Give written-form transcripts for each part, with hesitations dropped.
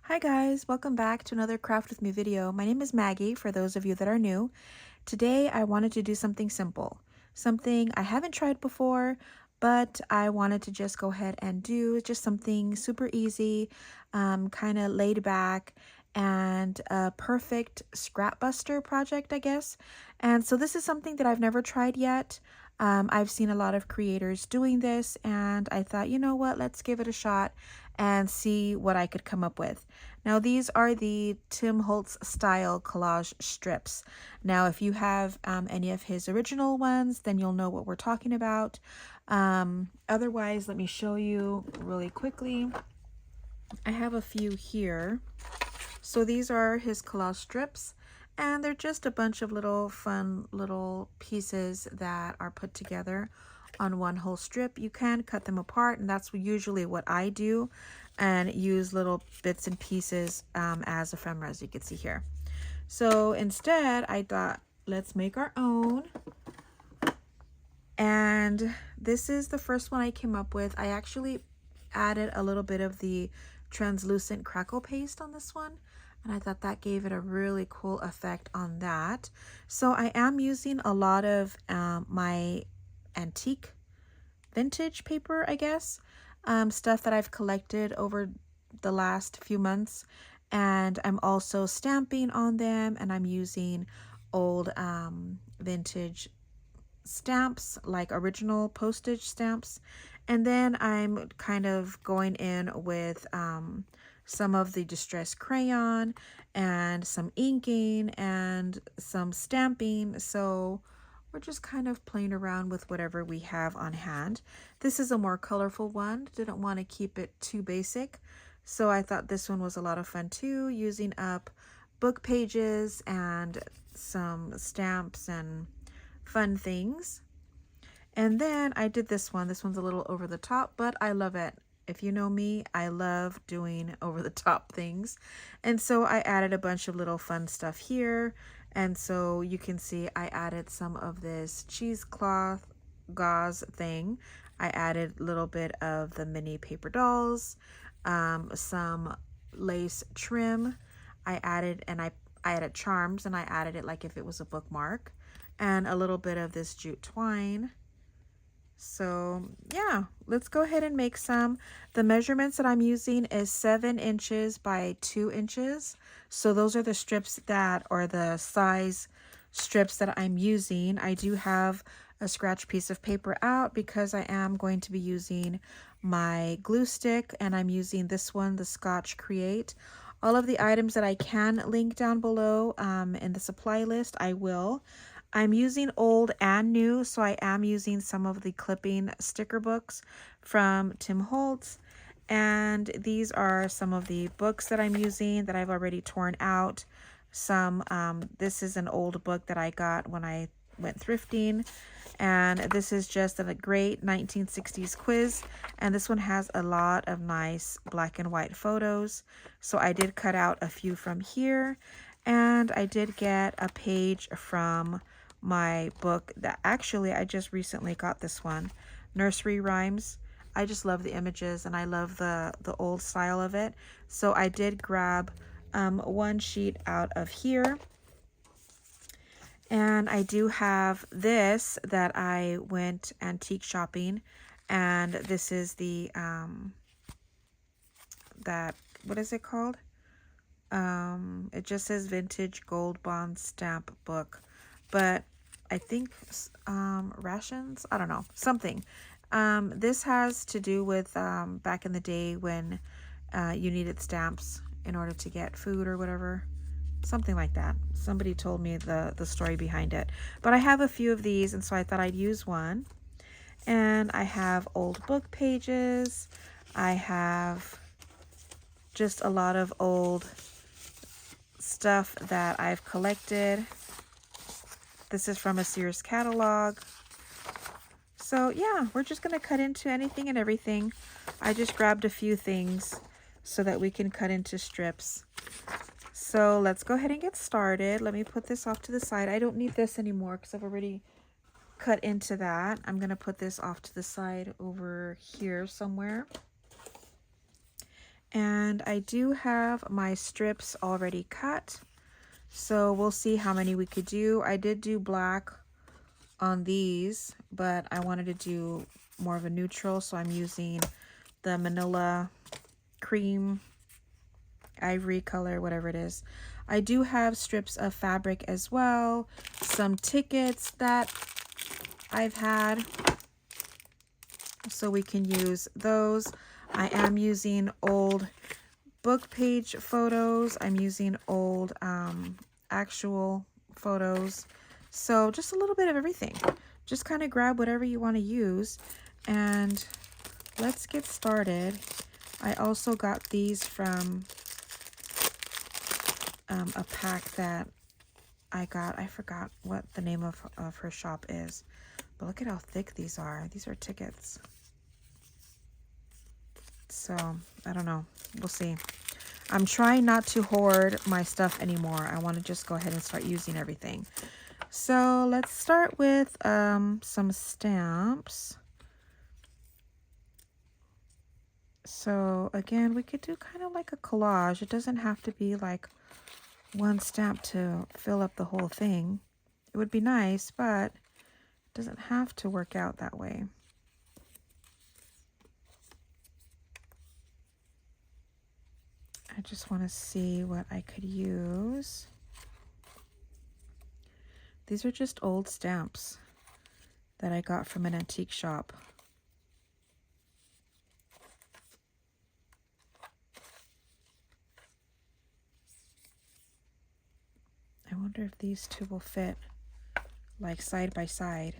Hi guys, welcome back to another Craft With Me video. My name is Maggie, for those of you that are new. Today I wanted to do something simple, something I haven't tried before, but I wanted to just go ahead and do just something super easy, kind of laid back, and a perfect scrap buster project, I guess. And so this is something that I've never tried yet. I've seen a lot of creators doing this, and I thought, you know what, let's give it a shot and see what I could come up with. Now, these are the Tim Holtz style collage strips. Now, if you have any of his original ones, then you'll know what we're talking about. Otherwise, let me show you really quickly. I have a few here. So these are his collage strips, and they're just a bunch of little fun little pieces that are put together on one whole strip. You can cut them apart, and that's usually what I do, and use little bits and pieces as ephemera, as you can see here. So instead, I thought, let's make our own. And this is the first one I came up with. I actually added a little bit of the translucent crackle paste on this one, and I thought that gave it a really cool effect on that. So I am using a lot of my antique vintage paper, I guess, stuff that I've collected over the last few months, and I'm also stamping on them, and I'm using old vintage stamps, like original postage stamps. And then I'm kind of going in with some of the distress crayon and some inking and some stamping. So we're just kind of playing around with whatever we have on hand. This is a more colorful one. Didn't want to keep it too basic, so I thought this one was a lot of fun too, using up book pages and some stamps and fun things. And then I did this one. This one's a little over the top, but I love it. If you know me, I love doing over the top things. And so I added a bunch of little fun stuff here. And so you can see I added some of this cheesecloth gauze thing. I added a little bit of the mini paper dolls, some lace trim. I added charms, and I added it like if it was a bookmark, and a little bit of this jute twine. So yeah, let's go ahead and make some. The measurements that I'm using is 7 inches by 2 inches. So those are the strips that, or the size strips that I'm using. I do have a scratch piece of paper out because I am going to be using my glue stick, and I'm using this one, the Scotch Create. All of the items that I can link down below in the supply list, I will. I'm using old and new, so I am using some of the clipping sticker books from Tim Holtz. And these are some of the books that I'm using that I've already torn out. This is an old book that I got when I went thrifting. And this is just a great 1960s quiz. And this one has a lot of nice black and white photos. So I did cut out a few from here. And I did get a page from my book that actually I just recently got this one, Nursery Rhymes. I just love the images, and I love the old style of it. So I did grab one sheet out of here. And I do have this that I went antique shopping, and this is the what is it called? It just says Vintage Gold Bond Stamp Book, but I think rations, I don't know, something. This has to do with back in the day when you needed stamps in order to get food or whatever, something like that. Somebody told me the story behind it, but I have a few of these, and so I thought I'd use one. And I have old book pages. I have just a lot of old stuff that I've collected. This is from a Sears catalog. So yeah, we're just going to cut into anything and everything. I just grabbed a few things so that we can cut into strips. So let's go ahead and get started. Let me put this off to the side. I don't need this anymore because I've already cut into that. I'm going to put this off to the side over here somewhere. And I do have my strips already cut, so we'll see how many we could do. I did do black on these, but I wanted to do more of a neutral, so I'm using the manila cream, ivory color, whatever it is. I do have strips of fabric as well, some tickets that I've had, so we can use those. I am using old book page photos. I'm using old actual photos. So just a little bit of everything. Just kind of grab whatever you want to use and let's get started. I also got these from a pack that I got. I forgot what the name of her shop is, but look at how thick these are. These are tickets. So I don't know, we'll see. I'm trying not to hoard my stuff anymore. I want to just go ahead and start using everything. So let's start with some stamps. So again, we could do kind of like a collage. It doesn't have to be like one stamp to fill up the whole thing. It would be nice, but it doesn't have to work out that way. I just want to see what I could use. These are just old stamps that I got from an antique shop. I wonder if these two will fit like side by side.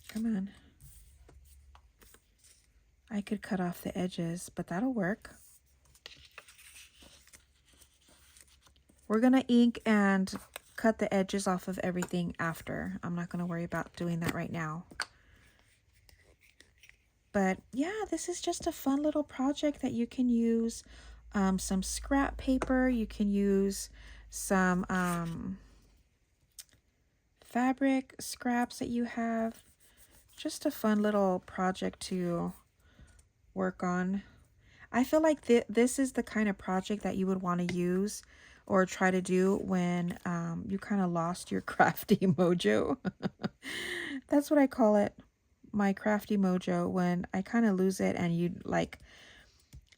Come on. I could cut off the edges, but that'll work. We're gonna ink and cut the edges off of everything after. I'm not gonna worry about doing that right now. But yeah, this is just a fun little project that you can use some scrap paper. You can use some fabric scraps that you have. Just a fun little project to work on. I feel like this is the kind of project that you would want to use or try to do when you kind of lost your crafty mojo. That's what I call it, my crafty mojo, when I kind of lose it and you like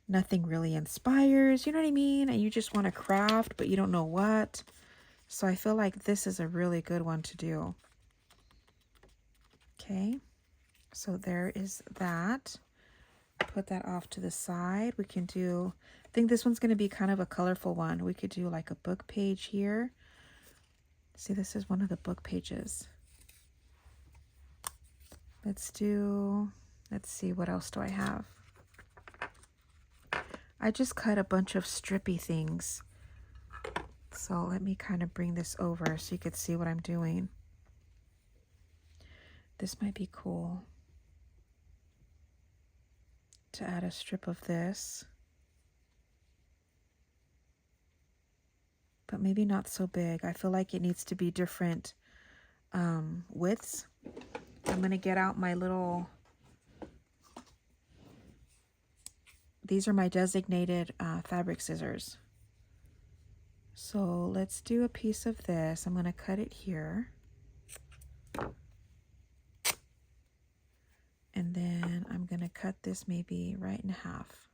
nothing really inspires, you know what I mean? And you just want to craft, but you don't know what. So I feel like this is a really good one to do. Okay, so there is that. Put that off to the side. We can do, I think this one's going to be kind of a colorful one. We could do like a book page here. See, this is one of the book pages. Let's see, what else do I have? I just cut a bunch of strippy things. So let me kind of bring this over so you could see what I'm doing. This might be cool to add a strip of this, but maybe not so big. I feel like it needs to be different widths. I'm gonna get out my little, these are my designated fabric scissors. So let's do a piece of this. I'm gonna cut it here. And then I'm gonna cut this maybe right in half.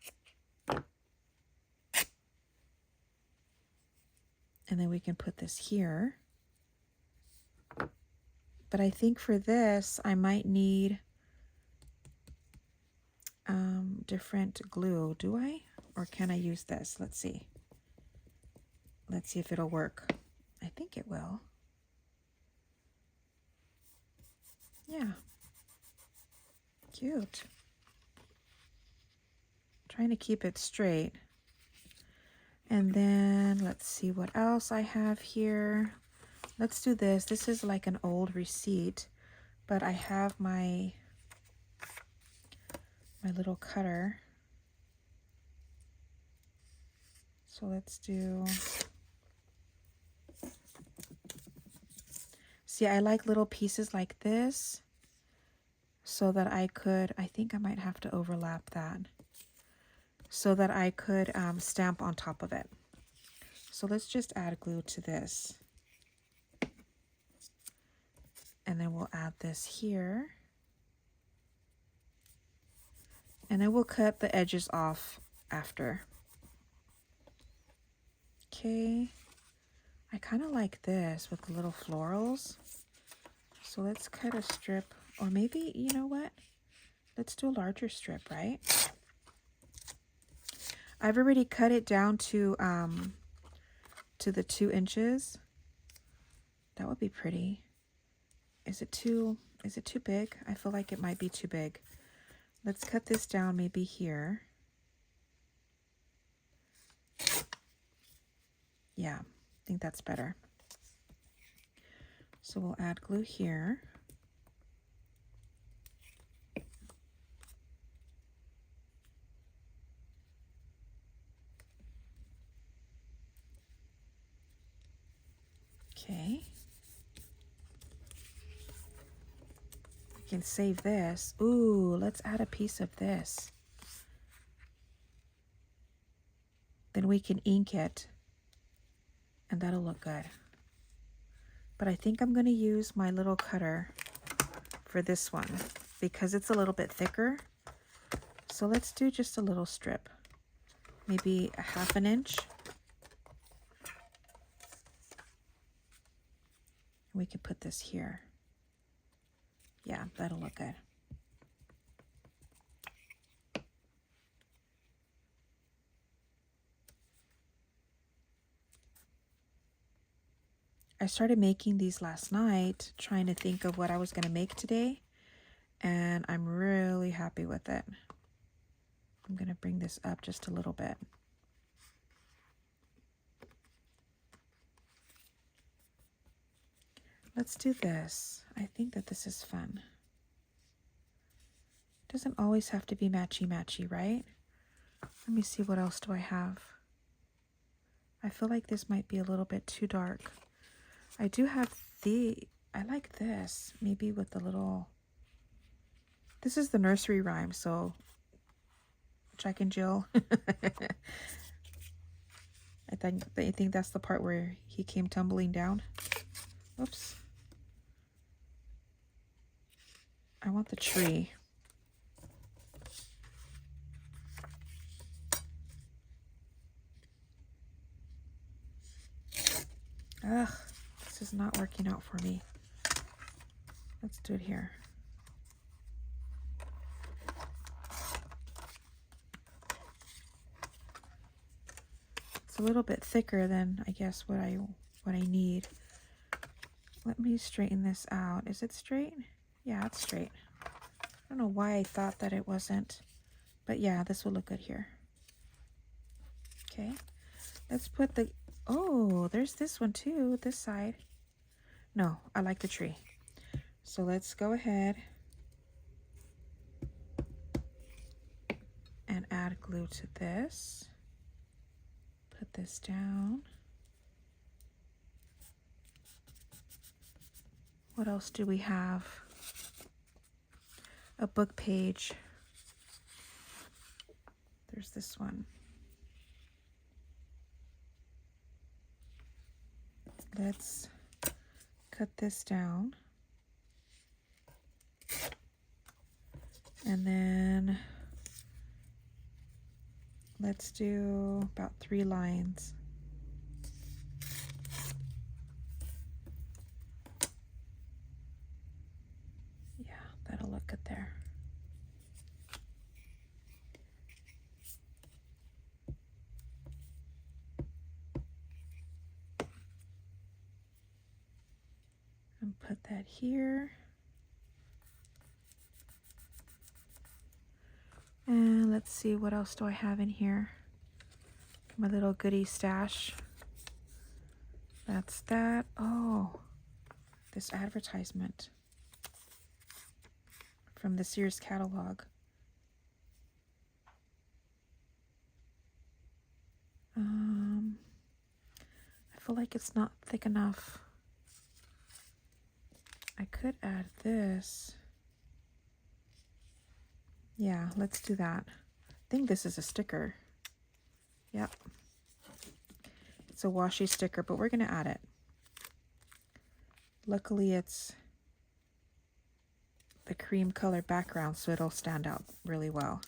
And then we can put this here. But I think for this, I might need different glue. Do I? Or can I use this? Let's see. Let's see if it'll work. I think it will. Yeah. Cute. Trying to keep it straight. And then let's see what else I have here. Let's do this. This is like an old receipt, but I have my little cutter. So let's do, see, I like little pieces like this. so that I could, I think I might have to overlap that, so that I could stamp on top of it. So let's just add glue to this. And then we'll add this here. And then we'll cut the edges off after. Okay. I kind of like this with the little florals. So let's cut a strip, or maybe, you know what? Let's do a larger strip, right? I've already cut it down to the 2 inches. That would be pretty. Is it too big? I feel like it might be too big. Let's cut this down maybe here. Yeah, I think that's better. So we'll add glue here. Okay. We can save this. Ooh, let's add a piece of this. Then we can ink it, and that'll look good. But I think I'm going to use my little cutter for this one because it's a little bit thicker. So let's do just a little strip, maybe a 1/2 inch. We could put this here. Yeah, that'll look good. I started making these last night, trying to think of what I was going to make today, and I'm really happy with it. I'm going to bring this up just a little bit. Let's do this. I think that this is fun. It doesn't always have to be matchy-matchy, right? Let me see, what else do I have? I feel like this might be a little bit too dark. I do have I like this, maybe with the little, this is the nursery rhyme, so Jack and Jill. I think that's the part where he came tumbling down. Oops. I want the tree. Ugh, this is not working out for me. Let's do it here. It's a little bit thicker than I guess what I need. Let me straighten this out. Is it straight? Yeah, it's straight. I don't know why I thought that it wasn't, but yeah, this will look good here. Okay, let's put the, oh, there's this one too, this side. No, I like the tree. So let's go ahead and add glue to this. Put this down. What else do we have? A book page. There's this one. Let's cut this down. And then let's do about 3 lines. Yeah, that'll look good there. And put that here. And let's see, what else do I have in here? My little goodie stash. That's that. Oh, this advertisement from the Sears catalog. I feel like it's not thick enough. I could add this. Yeah, let's do that. I think this is a sticker. Yep. It's a washi sticker, but we're going to add it. Luckily, it's the cream color background, so it'll stand out really well.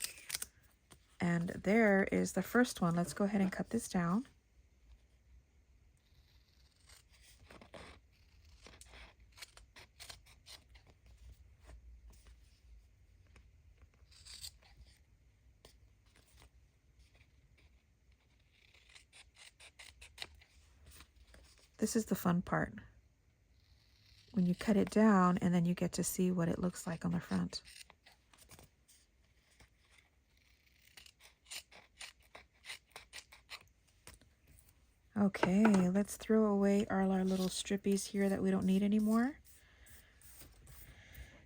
And there is the first one. Let's go ahead and cut this down. This is the fun part. When you cut it down and then you get to see what it looks like on the front. Okay, let's throw away all our little strippies here that we don't need anymore.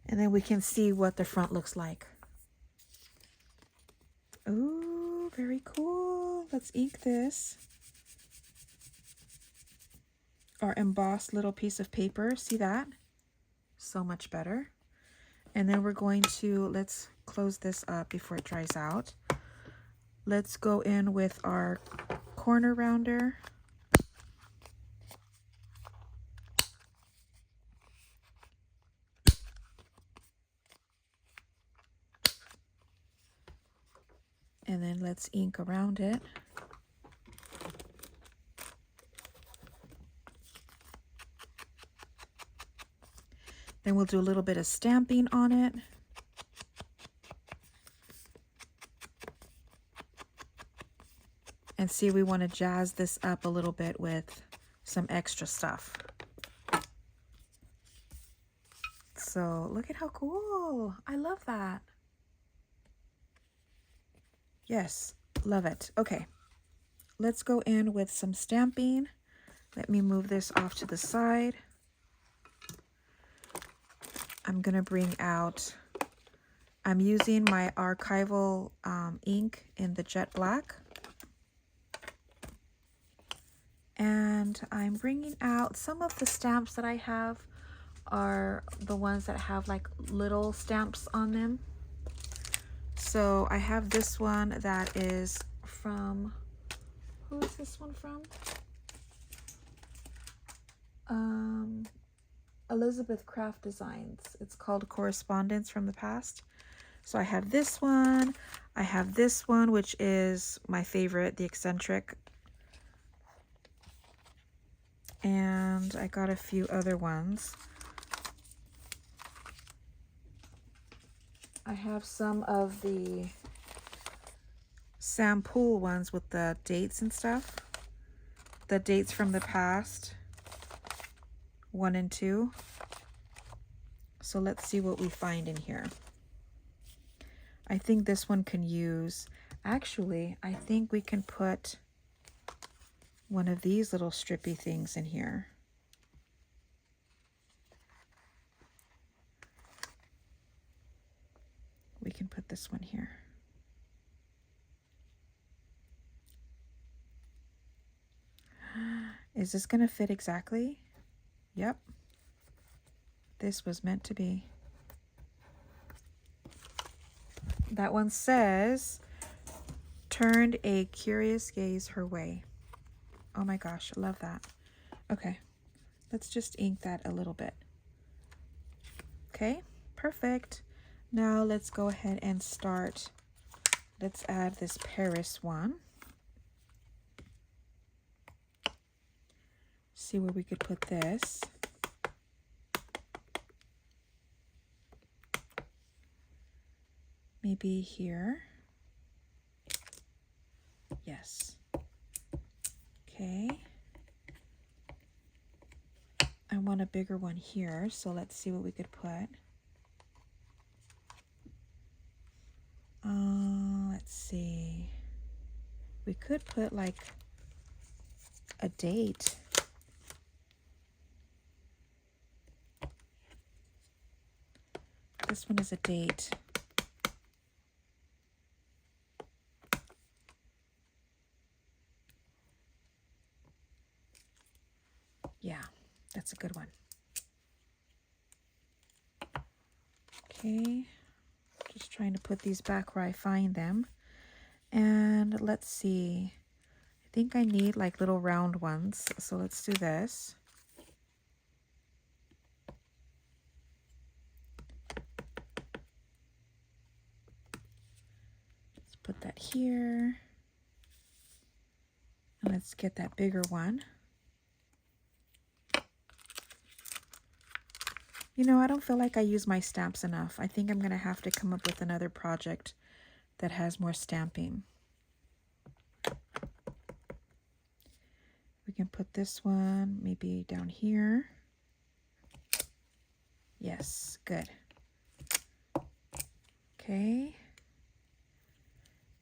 And then we can see what the front looks like. Ooh, very cool. Let's ink this. Our embossed little piece of paper. See that? So much better. And then we're going to, let's close this up before it dries out. Let's go in with our corner rounder. And then let's ink around it. Then we'll do a little bit of stamping on it. And see, we want to jazz this up a little bit with some extra stuff. So look at how cool. I love that. Yes, love it. Okay, let's go in with some stamping. Let me move this off to the side. I'm going to bring out, I'm using my ARCHIVAL ink in the jet black. And I'm bringing out some of the stamps that I have are the ones that have like little stamps on them. So I have this one that is from, who is this one from? Elizabeth Craft Designs. It's called Correspondence from the Past. So I have this one. I have this one, which is my favorite, the Eccentric. And I got a few other ones. I have some of the POOLE ones with the dates and stuff. The dates from the past, 1 and 2. So let's see what we find in here. I think this one can use, actually, I think we can put one of these little strippy things in here. We can put this one here. Is this going to fit exactly? Yep. This was meant to be. That one says, turned a curious gaze her way. Oh my gosh, I love that. Okay, let's just ink that a little bit. Okay, perfect. Now let's go ahead and start. Let's add this Paris one. See where we could put this. Maybe here. Yes. Okay. I want a bigger one here, so let's see what we could put. Let's see. We could put like a date. This one is a date. Yeah, that's a good one. Okay, Just trying to put these back where I find them. And let's see. I think I need like little round ones. So let's do this. Let's put that here. And let's get that bigger one. You know, I don't feel like I use my stamps enough. I think I'm going to have to come up with another project that has more stamping. We can put this one maybe down here. Yes, good. Okay.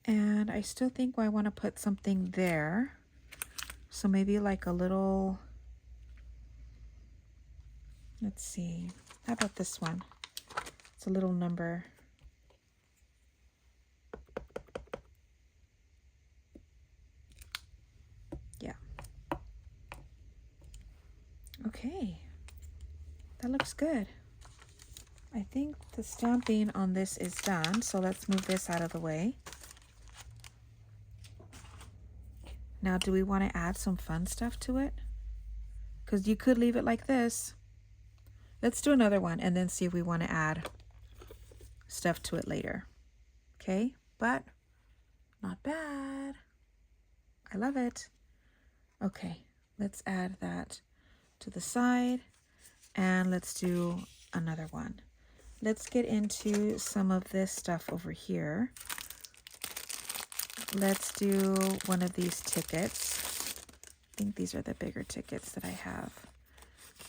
And I still think I want to put something there. So maybe like a little, let's see, how about this one? It's a little number. Yeah. Okay. That looks good. I think the stamping on this is done, so let's move this out of the way. Now, do we want to add some fun stuff to it? Because you could leave it like this. Let's do another one and then see if we want to add stuff to it later. Okay, but not bad. I love it. Okay, let's add that to the side and let's do another one. Let's get into some of this stuff over here. Let's do one of these tickets. I think these are the bigger tickets that I have.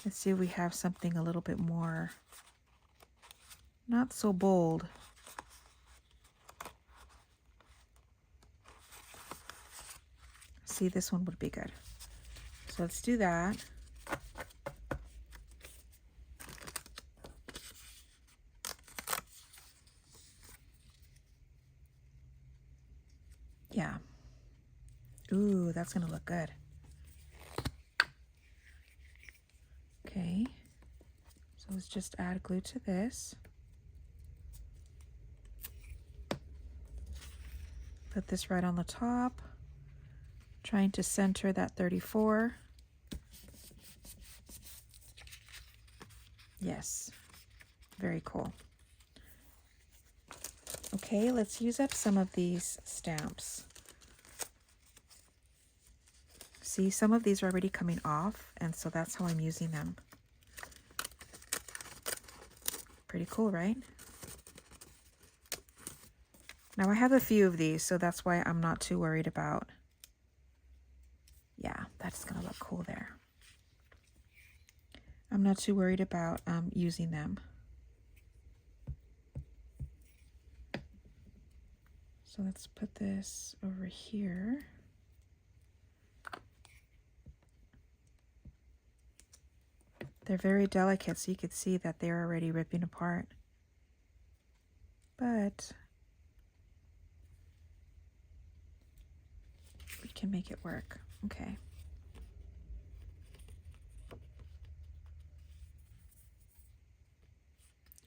Let's see if we have something a little bit more, not so bold. See, this one would be good. So let's do that. Yeah. Ooh, that's gonna look good. Okay. So let's just add glue to this. Put this right on the top. Trying to center that 34. Yes. Very cool. Okay, let's use up some of these stamps. See, some of these are already coming off, and so that's how I'm using them. Pretty cool, right? Now I have a few of these, so that's why I'm not too worried about. Yeah, that's gonna look cool there. I'm not too worried about using them. So let's put this over here. They're very delicate, so you could see that they're already ripping apart. But we can make it work. Okay.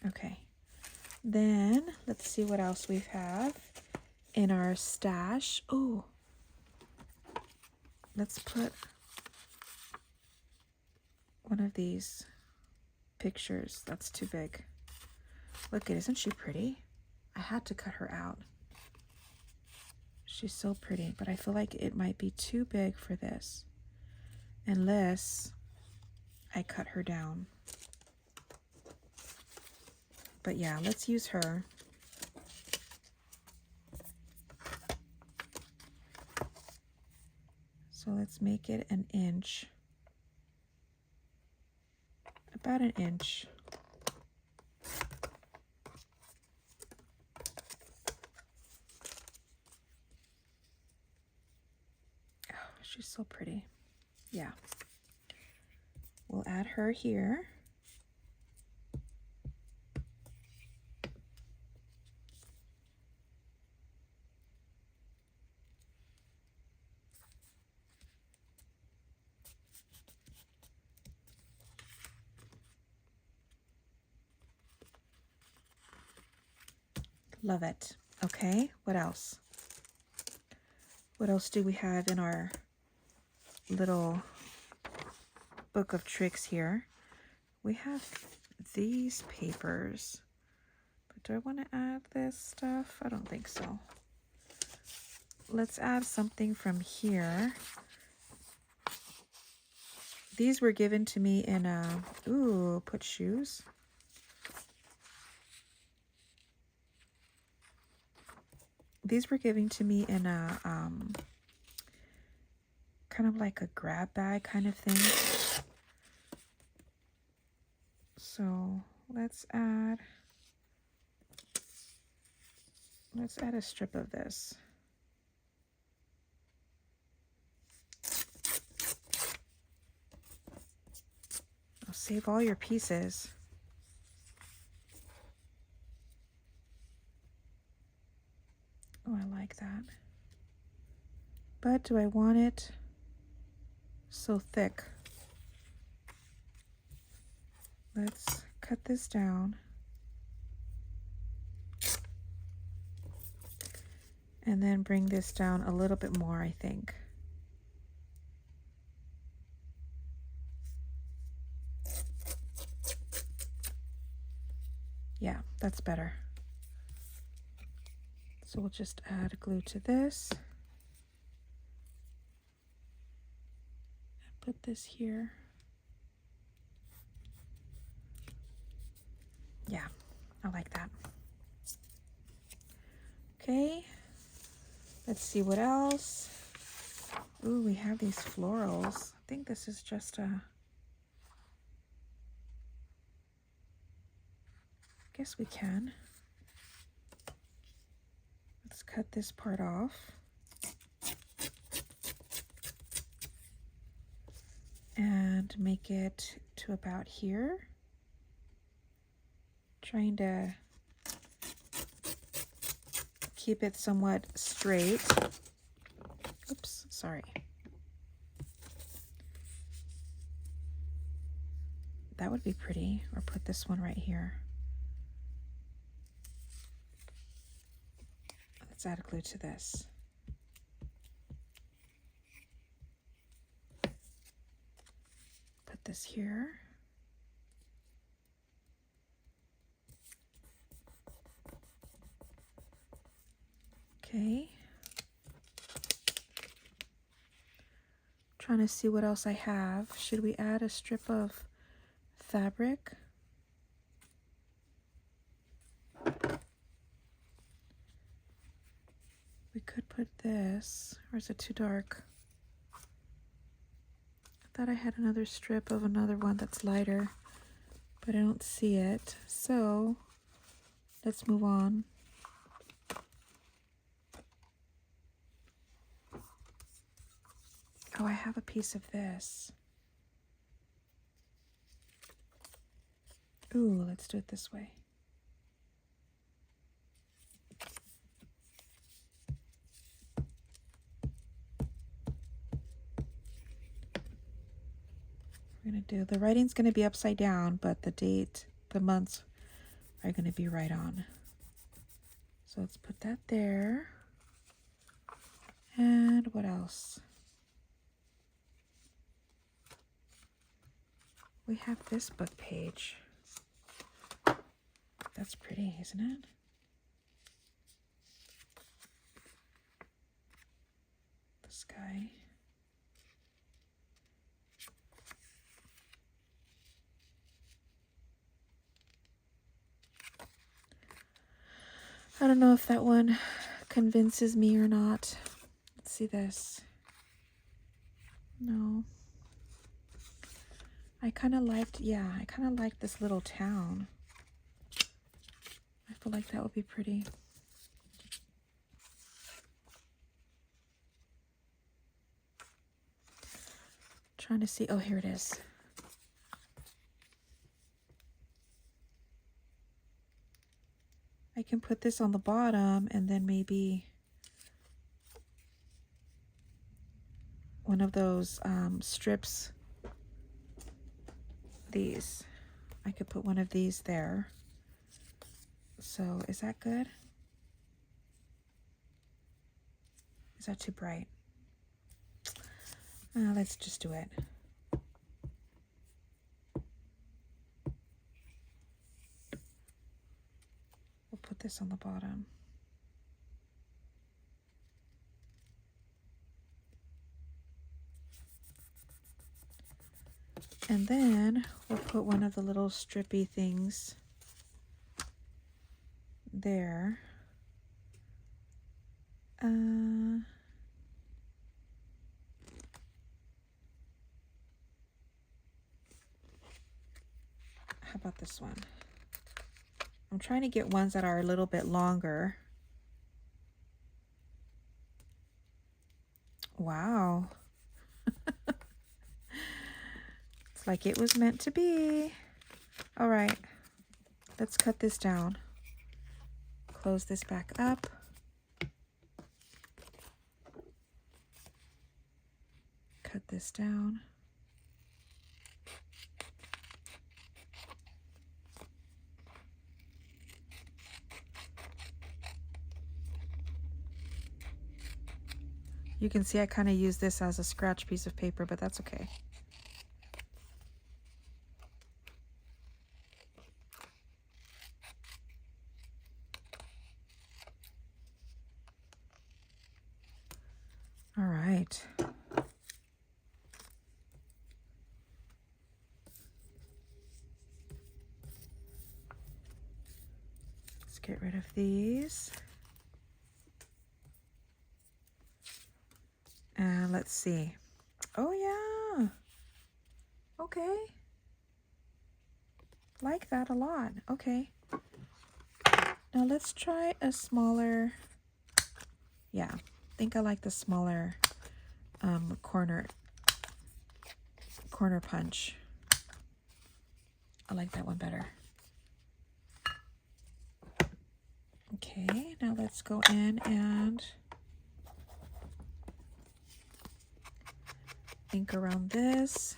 Okay. Then let's see what else we have in our stash. Oh, let's put one of these pictures. That's too big. Look, isn't she pretty? I had to cut her out. She's so pretty, but I feel like it might be too big for this unless I cut her down. But yeah, let's use her. So let's make it an inch. About an inch. Oh, she's so pretty. Yeah. We'll add her here. Love it. Okay, what else? What else do we have in our little book of tricks here? We have these papers. But do I want to add this stuff? I don't think so. Let's add something from here. These were given to me in a, ooh, put shoes. These were given to me in a, kind of like a grab bag kind of thing. So let's add a strip of this. I'll save all your pieces. Oh, I like that. But do I want it so thick? Let's cut this down. And then bring this down a little bit more, I think. Yeah, that's better. So we'll just add glue to this. And put this here. Yeah, I like that. Okay, let's see what else. Ooh, we have these florals. I think this is just a... guess we can. Let's cut this part off. And make it to about here. Trying to keep it somewhat straight. Oops, sorry. That would be pretty. Or put this one right here. Let's add glue to this. Put this here. Okay. Trying to see what else I have. Should we add a strip of fabric? We could put this, or is it too dark? I thought I had another strip of another one that's lighter, but I don't see it. So let's move on. Oh, I have a piece of this. Ooh, let's do it this way. We're going to do, the writing's going to be upside down, but the date, the months are going to be right on. So let's put that there. And what else? We have this book page. That's pretty, isn't it? The sky. I don't know if that one convinces me or not. Let's see this. No. I kind of liked, yeah, I kind of liked this little town. I feel like that would be pretty. Trying to see, oh, here it is. I can put this on the bottom and then maybe one of those strips. These. I could put one of these there. So is that good? Is that too bright? Let's just do it. We'll put this on the bottom. And then we'll put one of the little strippy things there. How about this one? I'm trying to get ones that are a little bit longer. Wow. It's like it was meant to be. All right, let's cut this down. Close this back up. Cut this down. You can see I kind of use this as a scratch piece of paper, but that's okay. All right. Let's get rid of these. And let's see. Oh yeah. Okay. Like that a lot. Okay. Now let's try a smaller. Yeah, I think I like the smaller corner punch. I like that one better. Okay, now let's go in and ink around this.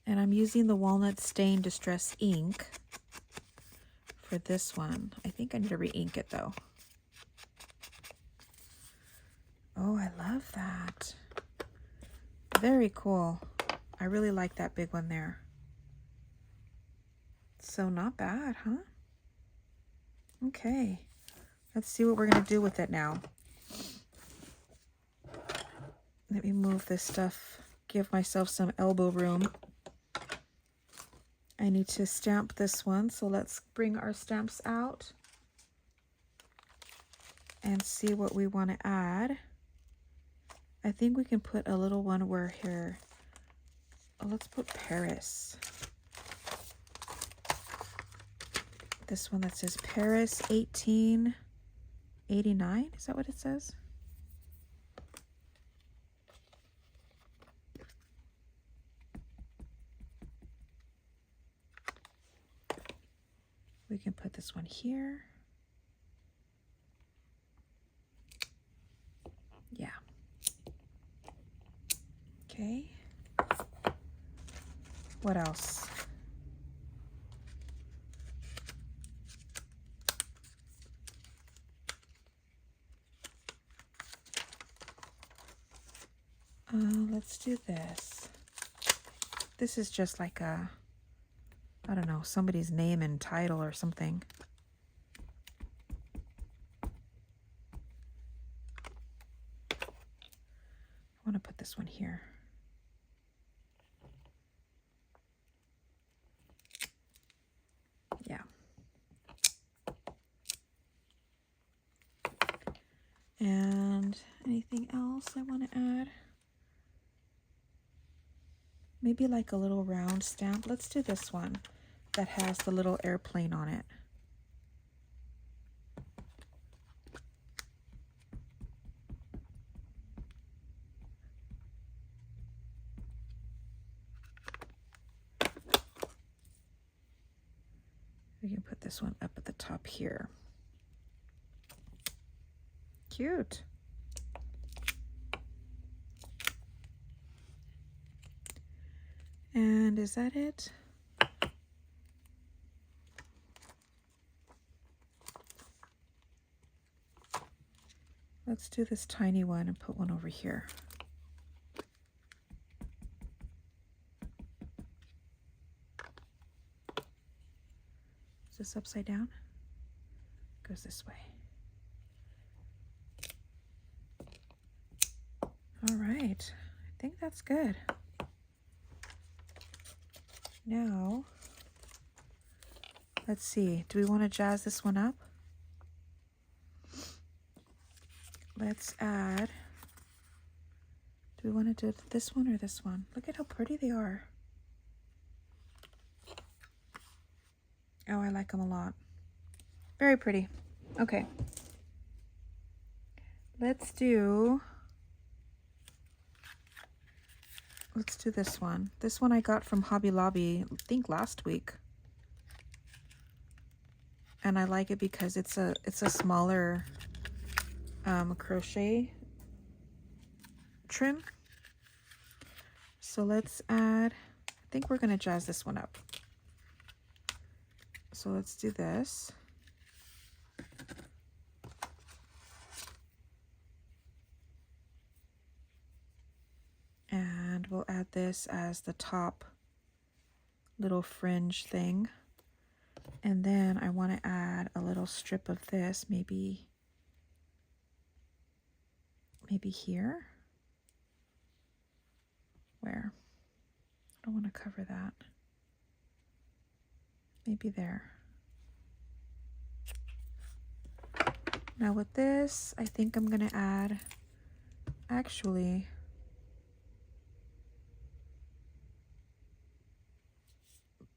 And I'm using the Walnut Stain Distress ink for this one. I think I need to re-ink it though. Oh, I love that. Very cool. I really like that big one there. So not bad, huh? Okay. Let's see what we're going to do with it now. Let me move this stuff. Give myself some elbow room. I need to stamp this one, so let's bring our stamps out and see what we want to add. I think we can put a little one where here. Oh, let's put Paris. This one that says Paris 1889. Is that what it says? We can put this one here. Yeah. Okay. What else? Let's do this. This is just like a, I don't know, somebody's name and title or something. I want to put this one here. Yeah. And anything else I want to add? Maybe like a little round stamp. Let's do this one that has the little airplane on it. We can put this one up at the top here. Cute. And is that it? Let's do this tiny one and put one over here. Is this upside down? Goes this way. All right, I think that's good. Now, let's see, do we want to jazz this one up? Let's add, do we want to do this one or this one? Look at how pretty they are. Oh, I like them a lot. Very pretty. Okay. Let's do this one. This one I got from Hobby Lobby, I think last week. And I like it because it's a smaller crochet trim. So let's add, I think we're going to jazz this one up. So let's do this. And we'll add this as the top little fringe thing. And then I want to add a little strip of this, maybe here. Where? I don't want to cover that. Maybe there. Now with this, I think I'm going to add, actually,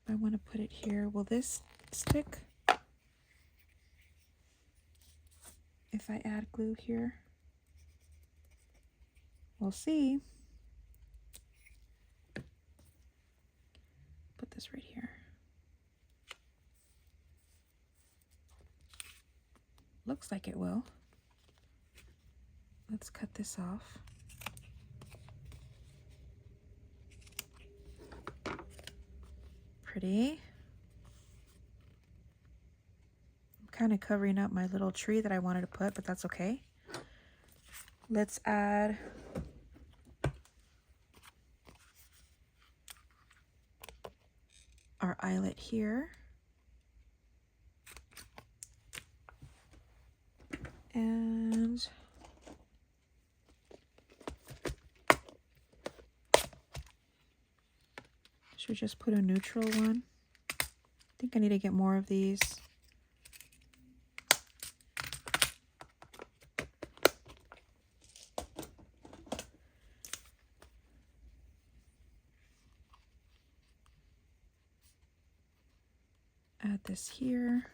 I want to put it here. Will this stick if I add glue here? We'll see. Put this right here. Looks like it will. Let's cut this off. Pretty. I'm kind of covering up my little tree that I wanted to put, but that's okay. Let's add our eyelet here. And should we just put a neutral one? I think I need to get more of these. Add this here.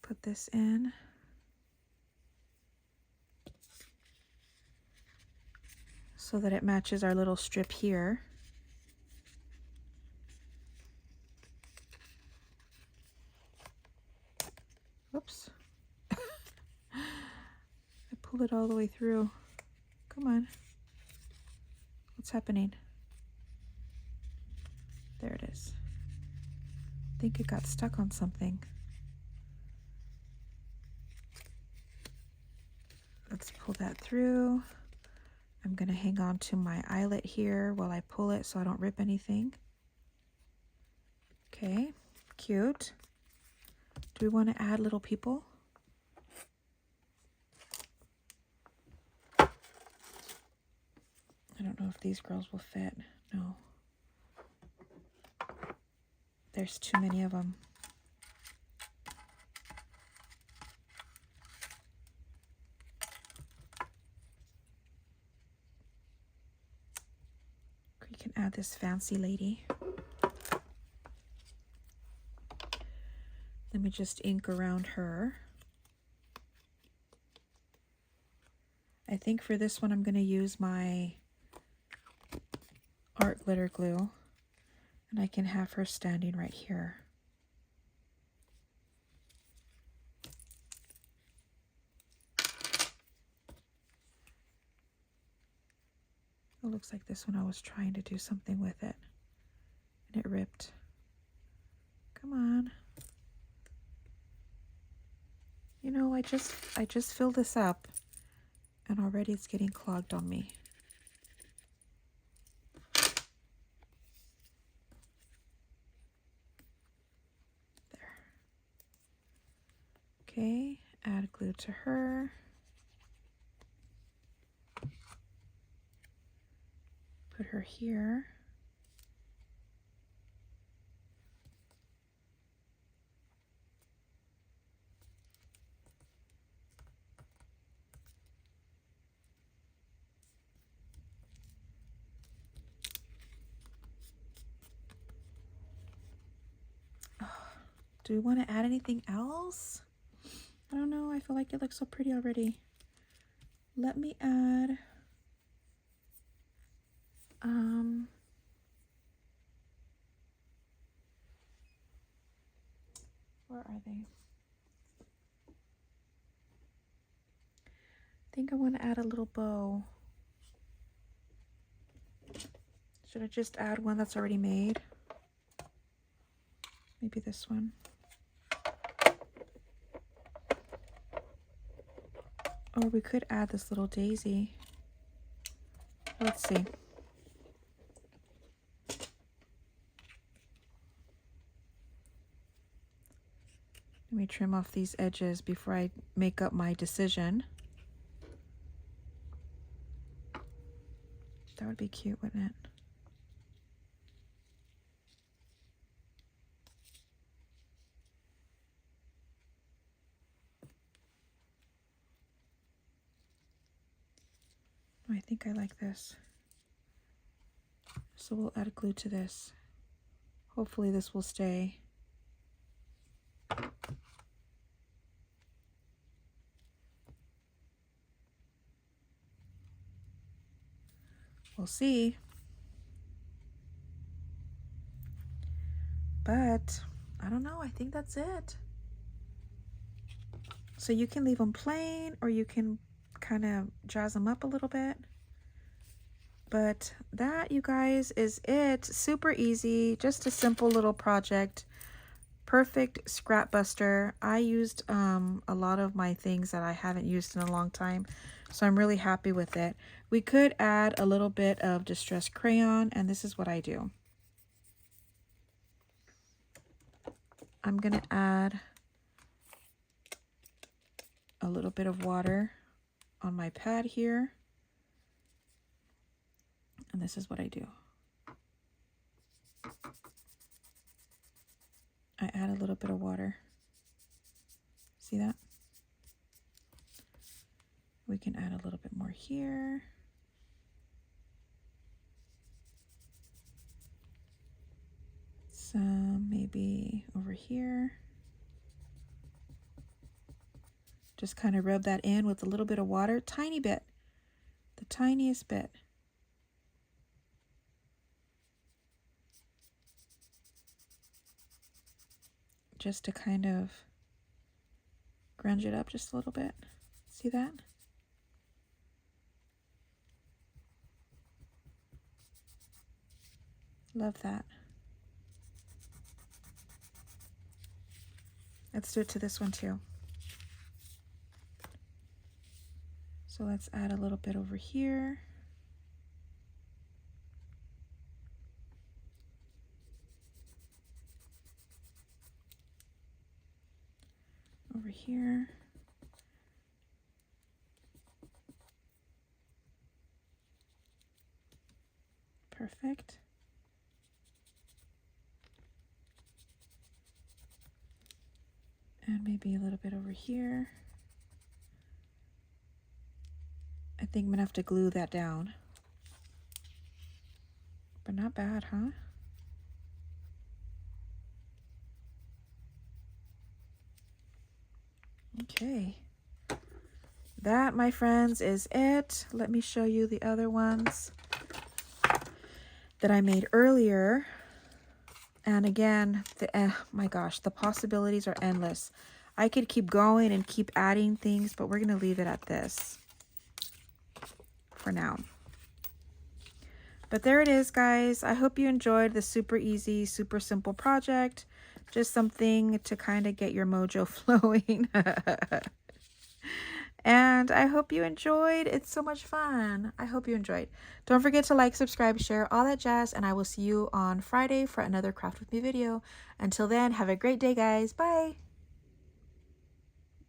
Put this in. So that it matches our little strip here. Whoops. I pulled it all the way through. Come on. What's happening? There it is. I think it got stuck on something. Let's pull that through. I'm going to hang on to my eyelet here while I pull it so I don't rip anything. Okay, cute. Do we want to add little people? I don't know if these girls will fit. No. There's too many of them. We can add this fancy lady. Let me just ink around her. I think for this one I'm going to use my art glitter glue, and I can have her standing right here. it looks like this one I was trying to do something with it and it ripped. Come on. You know, I just filled this up and already it's getting clogged on me. There. Okay, add glue to her. Put her here. Do we want to add anything else? I don't know. I feel like it looks so pretty already. Let me add where are they? I think I want to add a little bow. Should I just add one that's already made? Maybe this one. Or we could add this little daisy. Let's see. Let me trim off these edges before I make up my decision. That would be cute, wouldn't it? I think I like this. So we'll add glue to this. Hopefully this will stay. We'll see. But I don't know. I think that's it. So you can leave them plain or you can kind of jazz them up a little bit. But that, you guys, is it. Super easy. Just a simple little project. Perfect scrap buster. I used a lot of my things that I haven't used in a long time, so I'm really happy with it. We could add a little bit of distressed crayon, and this is what I do. I'm gonna add a little bit of water on my pad here, and this is what I do. I add a little bit of water. See that? We can add a little bit more here. Some maybe over here. Just kind of rub that in with a little bit of water, tiny bit, the tiniest bit. Just to kind of grunge it up just a little bit. See that? Love that. Let's do it to this one too. So let's add a little bit over here. Over here. Perfect. And maybe a little bit over here. I think I'm gonna have to glue that down. But not bad, huh? Okay. That, my friends, is it. Let me show you the other ones that I made earlier. And again, my gosh, the possibilities are endless. I could keep going and keep adding things, but we're going to leave it at this for now. But there it is, guys. I hope you enjoyed the super easy, super simple project. Just something to kind of get your mojo flowing. And I hope you enjoyed. It's so much fun. I hope you enjoyed. Don't forget to like, subscribe, share, all that jazz. And I will see you on Friday for another Craft With Me video. Until then, have a great day, guys. Bye.